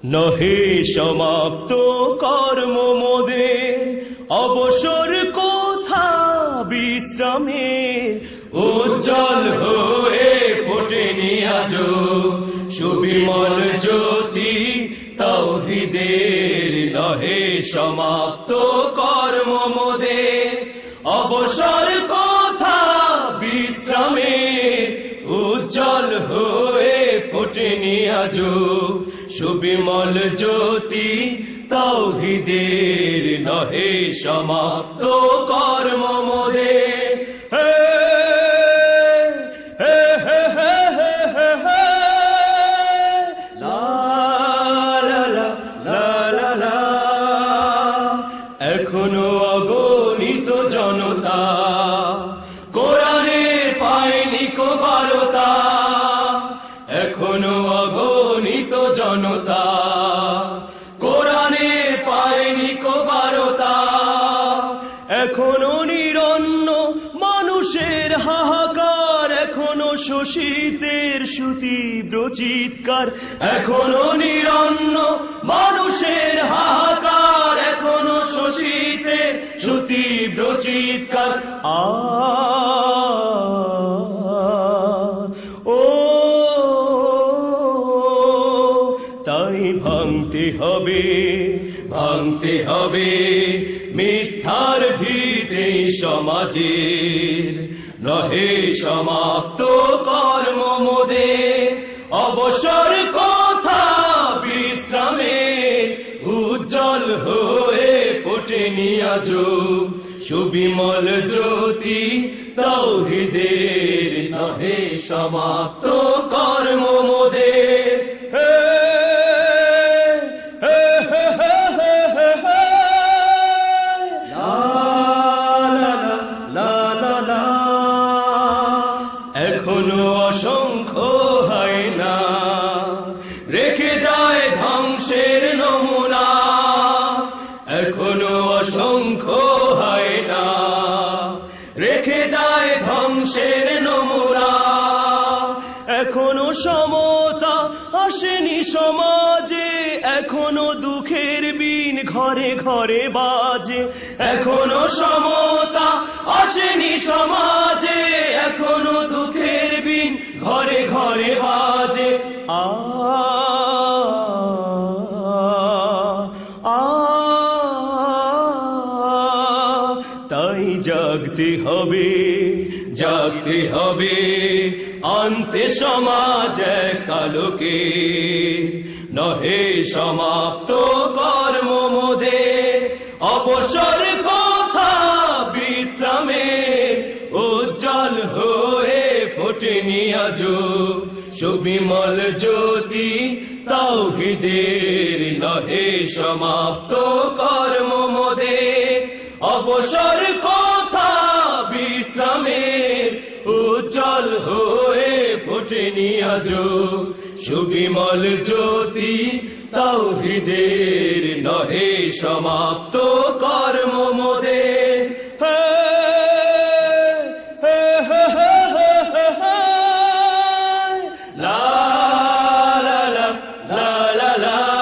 নহে সমাপ্ত কর্ম মোদের, অবসর কোথা বিশ্রামের, উজ্জ্বল হয়ে ফোটেনি আজো সুবিমল জ্যোতি তাওহীদের। নহে সমাপ্ত কর্ম মোদের, অবসর কোথা বিশ্রামের, উজ্জ্বল হয়ে ফোটেনি আজো সুবিমল জ্যোতি তাওহীদের। নহে সমাপ্ত কর্ম মোদের। এখনো অগণিত জনতা কোরআনে পায়নি কোবারতা, এখনো অগণিত জনতা কোরআনে পায়নি কোবারতা। এখনো নিরন্ন মানুষের হাহাকার, এখনো শোষিতের সুতীব্র চিৎকার, এখনো নিরন্ন মানুষের হাহাকার, এখনো শোষিতের সুতীব্র চিৎকার। তাই ভাঙতে হবে, ভাঙতে হবে মিথ্যার ভিতে সমাজের। নহে সমাপ্ত কর্ম মোদের, অবসর কোথা বিশ্রামের, উজ্জ্বল হয়ে ফোটেনি আজো সুবিমল জ্যোতি তাওহীদের। নহে সমাপ্ত কর্ম মোদের। এখনো অসংখ্য হয় না রেখে যায় ধ্বংসের নমুনা, এখনো অসংখ্য হয় না রেখে যায় ধ্বংসের নমুনা। এখনো সমতা আসেনি সমাজে, এখনো দুঃখের বিন ঘরে ঘরে বাজে, এখনো সমতা আসেনি সমাজে, এখনো দুঃখের বিন ঘরে ঘরে বাজে। তাই জাগতে হবে, জাগতে হবে আনতে সমাজ এক আলোকের। নহে সমাপ্ত কর্ম মোদের, অবসর কোথা বিশ্রামের, উজ্জ্বল হয়ে ফোটেনি আজো সুবিমল জ্যোতি তাওহীদের। নহে সমাপ্ত কর্ম মোদের, অবসর কোথা বিশ্রামের, উজ্জ্বল হয়ে ফোটেনি আজো সুবিমল জ্যোতি তাওহীদের। নহে সমাপ্ত কর্ম মোদের। লা লা লা লা লা লা।